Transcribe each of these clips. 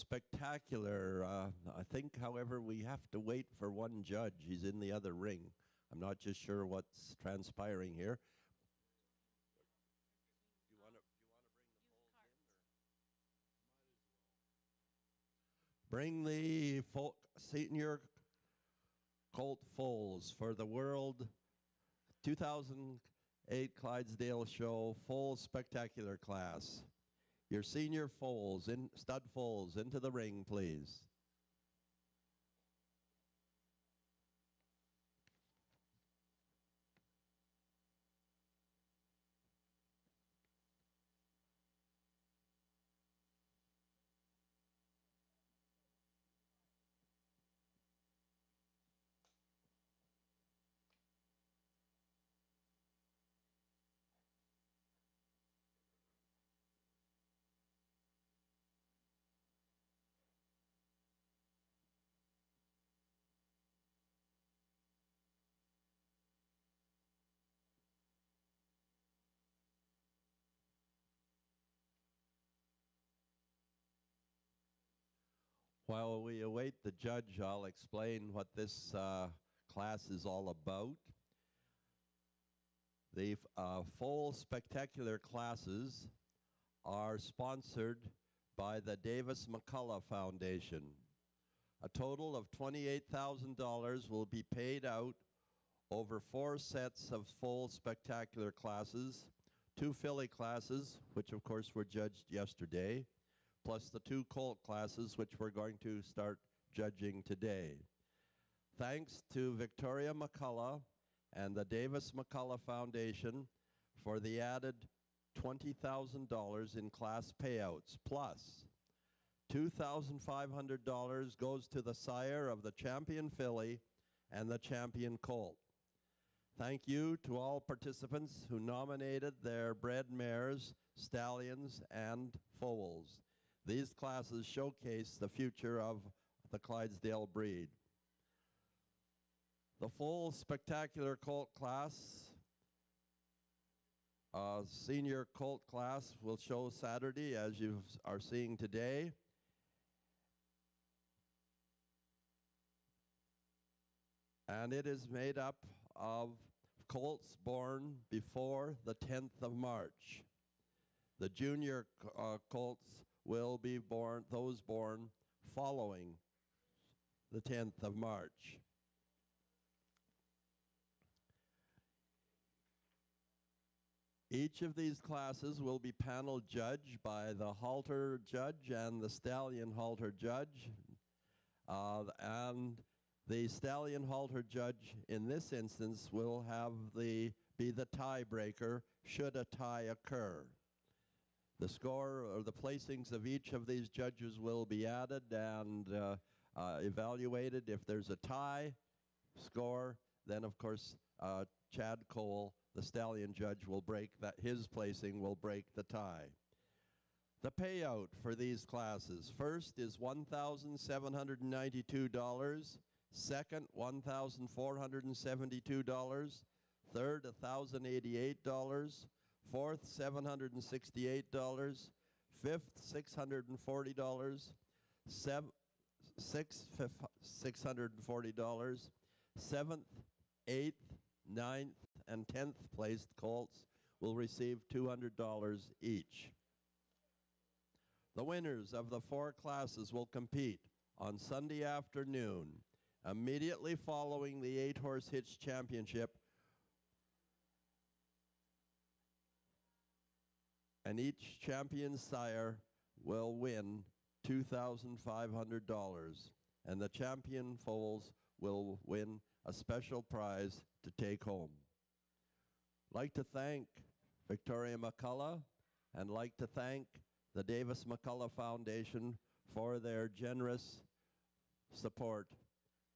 spectacular. I think, however, we have to wait for one judge. He's in the other ring. I'm not just sure what's transpiring here. Do you want to bring the foals in? Or? Bring the senior colt foals for the World 2008 Clydesdale Show Foal Spectacular class. Your senior foals, stud foals, into the ring, please. While we await the judge, I'll explain what this class is all about. The foal spectacular classes are sponsored by the Davis McCullough Foundation. A total of $28,000 will be paid out over 4 sets of foal spectacular classes, 2 filly classes, which of course were judged yesterday, plus the 2 colt classes, which we're going to start judging today. Thanks to Victoria McCullough and the Davis McCullough Foundation for the added $20,000 in class payouts, plus $2,500 goes to the sire of the champion filly and the champion colt. Thank you to all participants who nominated their bred mares, stallions, and foals. These classes showcase the future of the Clydesdale breed. The full spectacular colt class, senior colt class, will show Saturday, as you are seeing today. And it is made up of colts born before the 10th of March. The junior colts will be born, those born following the 10th of March. Each of these classes will be panel judged by the halter judge and the stallion halter judge. And the stallion halter judge in this instance will have be the tiebreaker should a tie occur. The score or the placings of each of these judges will be added and evaluated. If there's a tie score, then of course Chad Cole, the stallion judge, will break that, his placing will break the tie. The payout for these classes: first is $1,792, second $1,472, third $1,088, fourth $768, fifth $640, sixth $640, seventh, eighth, ninth, and 10th placed colts will receive $200 each. The winners of the 4 classes will compete on Sunday afternoon, immediately following the 8-horse hitch championship, and each champion sire will win $2,500, and the champion foals will win a special prize to take home. I'd like to thank Victoria McCullough and like to thank the Davis McCullough Foundation for their generous support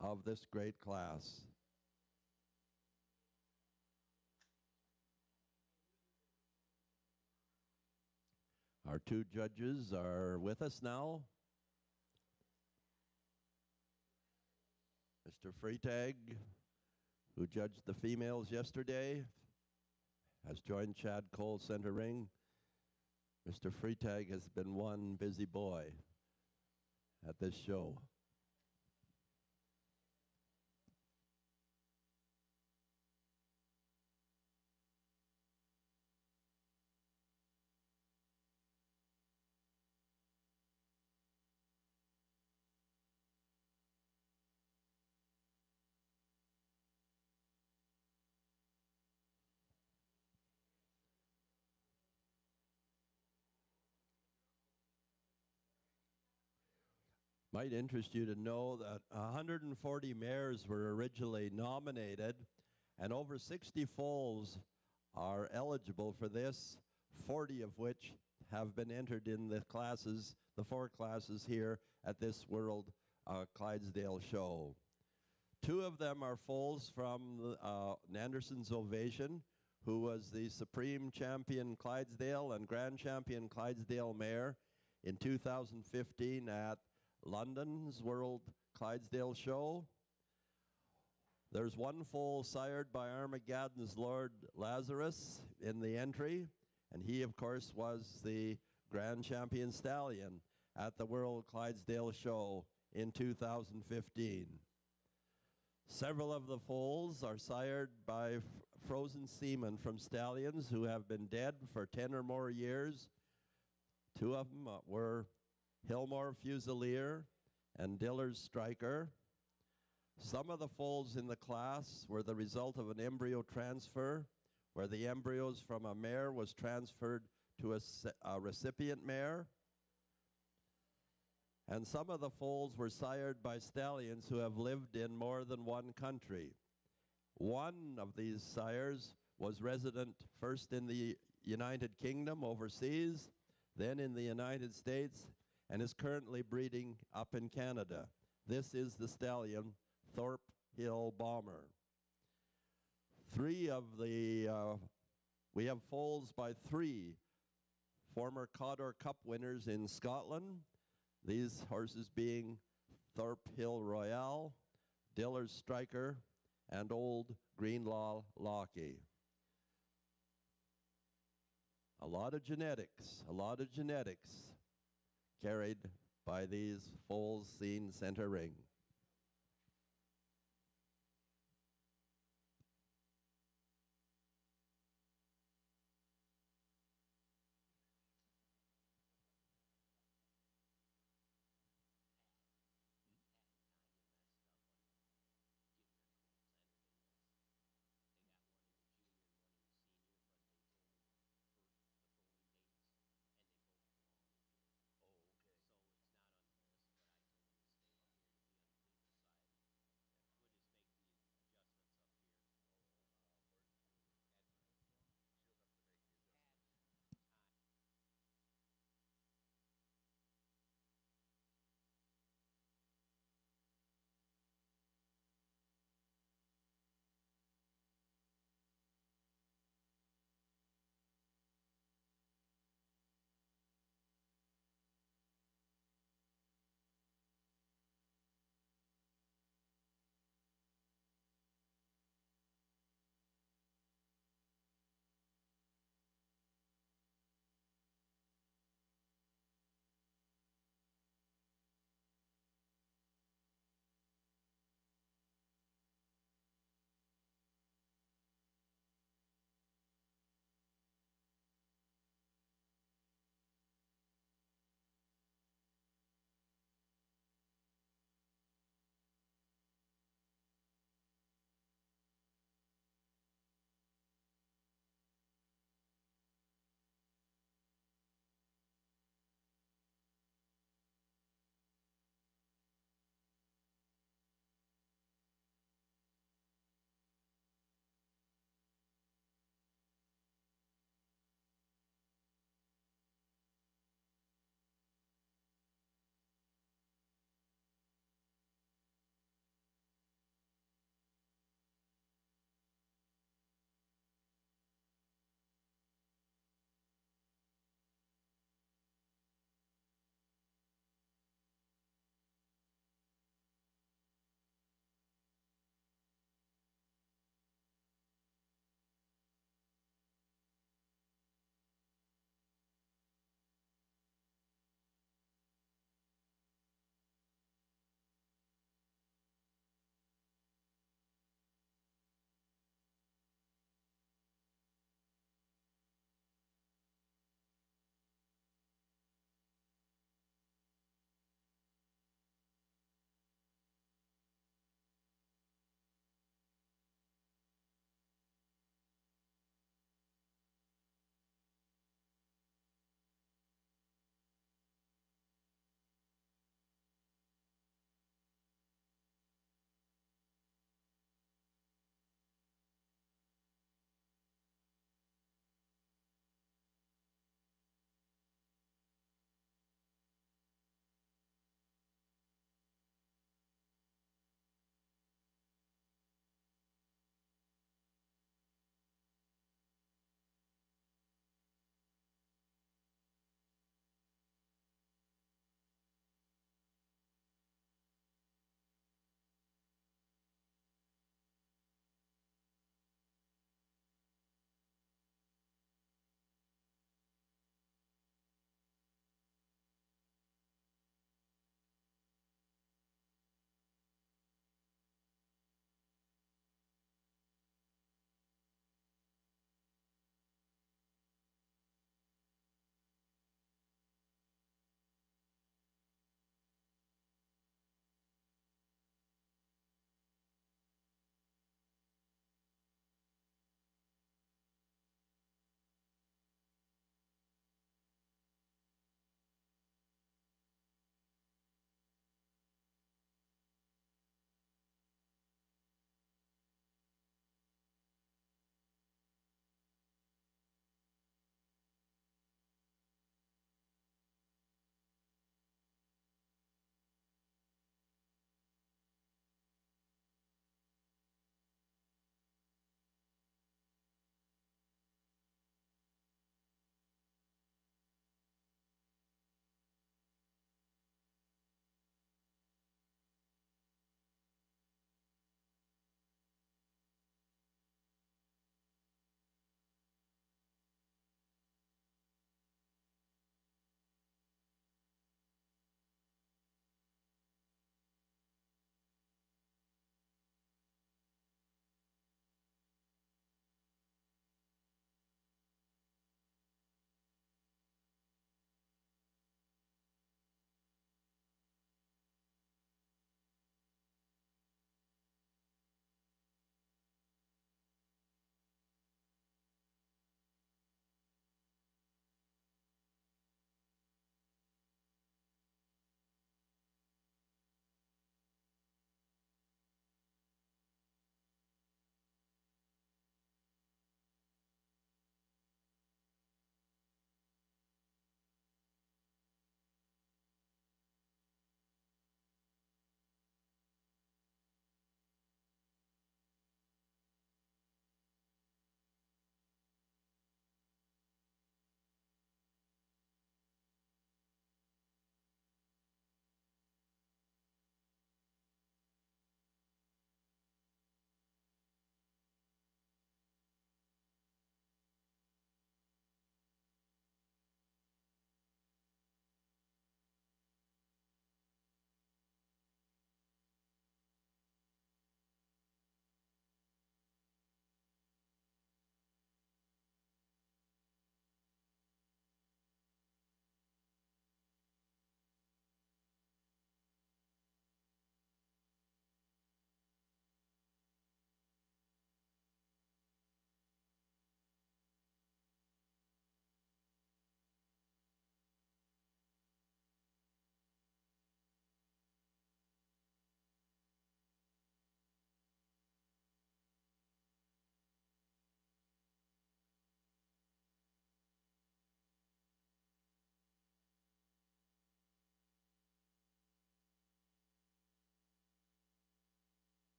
of this great class. Our 2 judges are with us now. Mr. Freitag, who judged the females yesterday, has joined Chad Cole center ring. Mr. Freitag has been one busy boy. at this show. Might interest you to know that 140 mares were originally nominated, and over 60 foals are eligible for this, 40 of which have been entered in the classes, the 4 classes here at this World Clydesdale show. 2 of them are foals from Nanderson's Ovation, who was the Supreme Champion Clydesdale and Grand Champion Clydesdale mare in 2015 at London's World Clydesdale show. There's 1 foal sired by Armageddon's Lord Lazarus in the entry, and he, of course, was the Grand Champion Stallion at the World Clydesdale show in 2015. Several of the foals are sired by frozen semen from stallions who have been dead for 10 or more years. 2 of them were Hillmore Fusilier and Diller's Striker. Some of the foals in the class were the result of an embryo transfer, where the embryos from a mare was transferred to a recipient mare. And some of the foals were sired by stallions who have lived in more than 1 country. 1 of these sires was resident first in the United Kingdom overseas, then in the United States, and is currently breeding up in Canada. This is the stallion Thorpe Hill Bomber. 3 of the, we have foals by 3 former Cawdor Cup winners in Scotland. These horses being Thorpe Hill Royale, Diller's Striker, and Old Greenlaw Lockey. A lot of genetics carried by these foals seen center ring.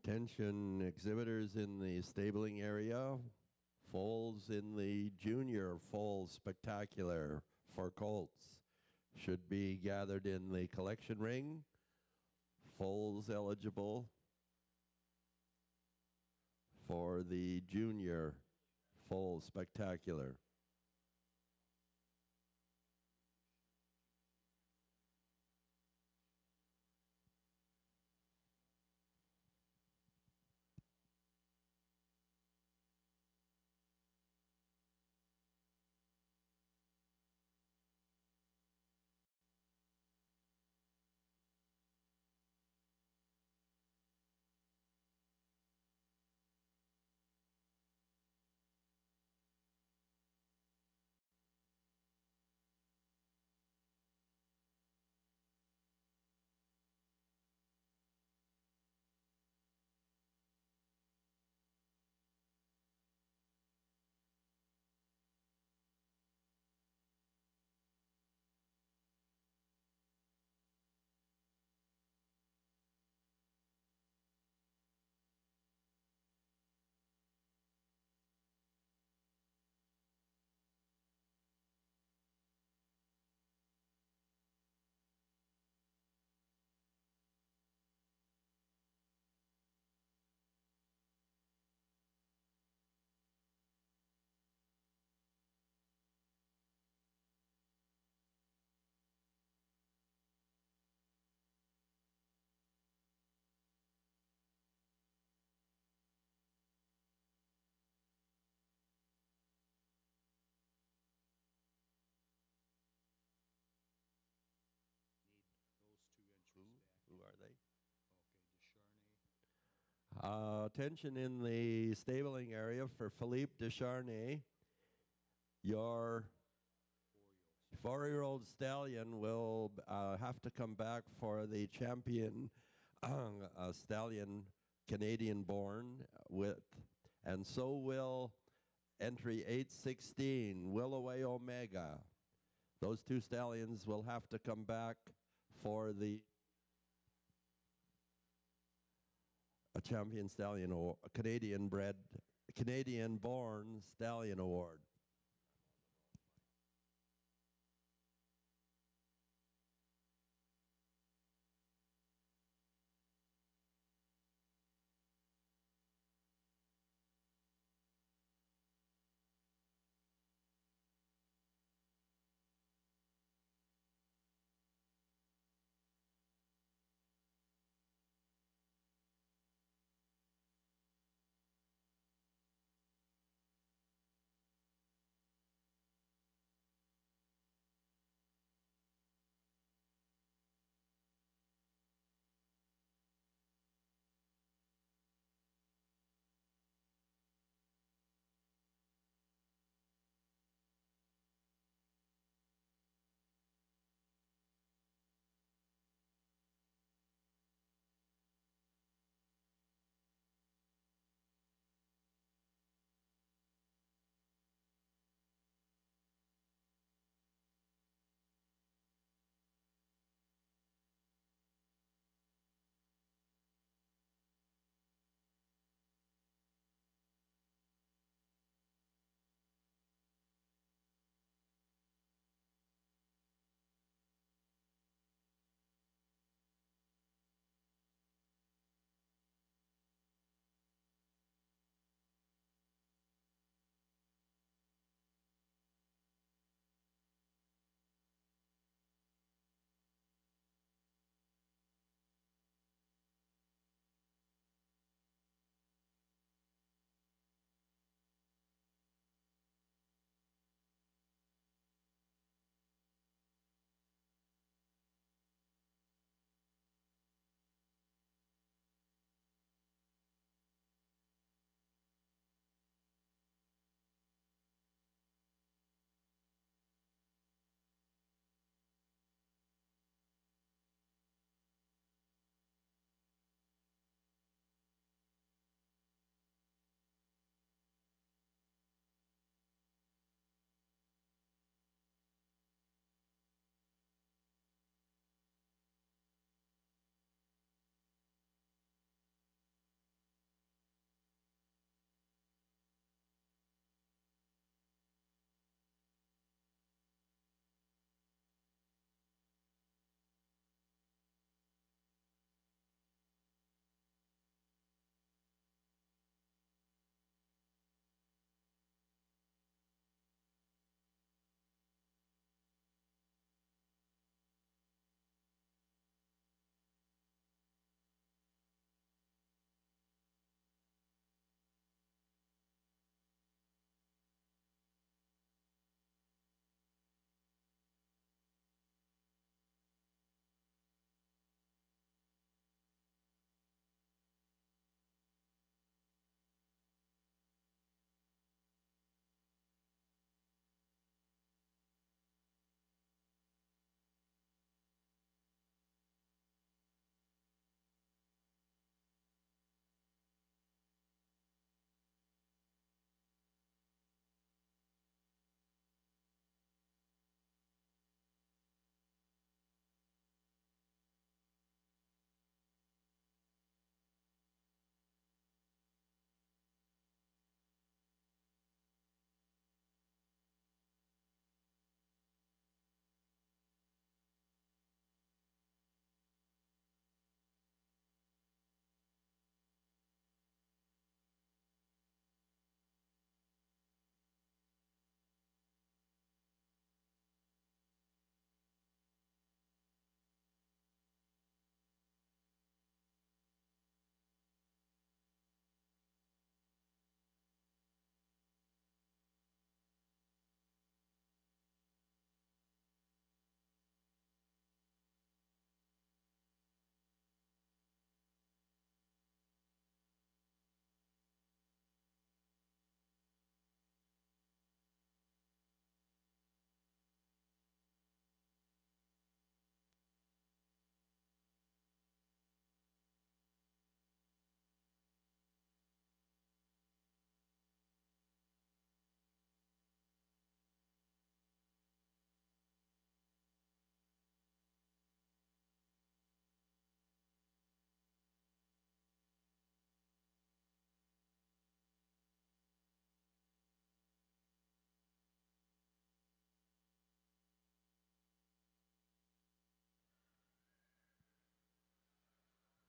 Attention exhibitors in the stabling area. Foals in the junior foal spectacular for colts should be gathered in the collection ring. Foals eligible for the junior foal spectacular. Who are they? Attention in the stabling area for Philippe Descharnay. Your 4-year-old Stallion will have to come back for the champion Stallion, Canadian-born, and so will entry 816, Willoway Omega. Those two stallions will have to come back for the champion stallion, or Canadian-bred, Canadian-born Stallion Award.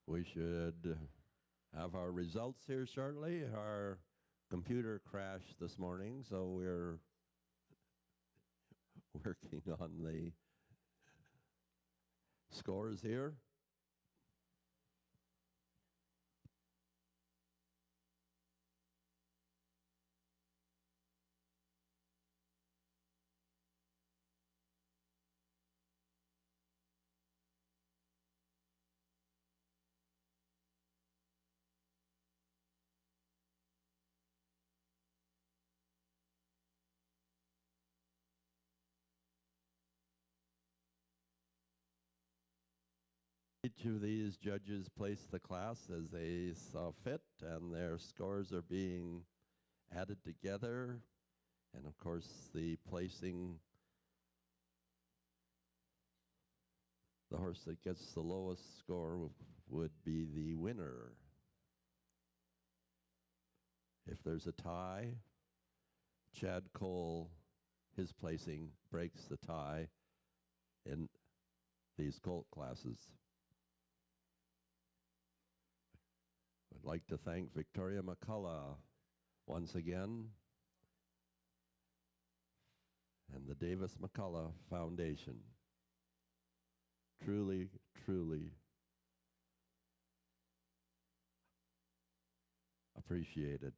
We should have our results here shortly. Our computer crashed this morning, so we're working on the scores here. Each of these judges placed the class as they saw fit, and their scores are being added together. And of course, the placing, the horse that gets the lowest score would be the winner. If there's a tie, Chad Cole, his placing breaks the tie in these colt classes. I'd like to thank Victoria McCullough once again and the Davis McCullough Foundation. Truly, truly appreciated.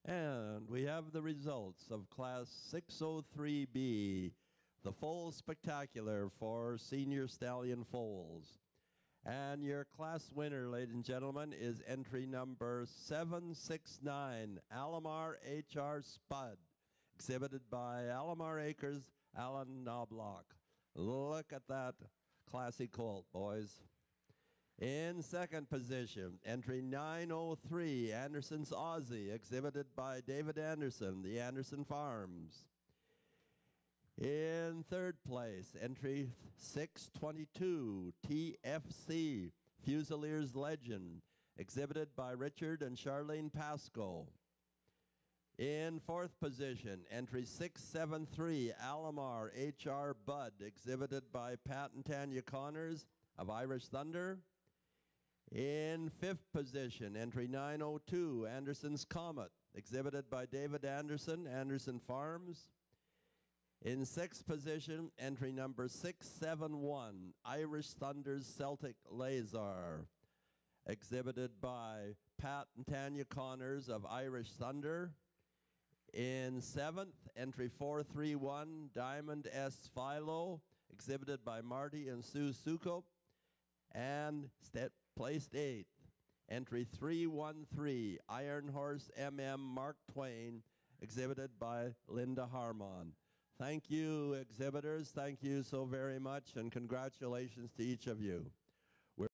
And we have the results of Class 603B, the foal spectacular for Senior Stallion foals. And your class winner, ladies and gentlemen, is entry number 769, Alomar H.R. Spud, exhibited by Alomar Acres, Alan Knobloch. Look at that classy colt, boys. In second position, entry 903, Anderson's Aussie, exhibited by David Anderson, the Anderson Farms. In third place, entry 622, TFC, Fusilier's Legend, exhibited by Richard and Charlene Pascoe. In fourth position, entry 673, Alomar H.R. Bud, exhibited by Pat and Tanya Connors of Irish Thunder. In fifth position, entry 902, Anderson's Comet, exhibited by David Anderson, Anderson Farms. In sixth position, entry number 671, Irish Thunder's Celtic Lazar, exhibited by Pat and Tanya Connors of Irish Thunder. In seventh, entry 431, Diamond S. Philo, exhibited by Marty and Sue Suko. And placed eighth, entry 313, Iron Horse MM Mark Twain, exhibited by Linda Harmon. Thank you, exhibitors. Thank you so very much, and congratulations to each of you.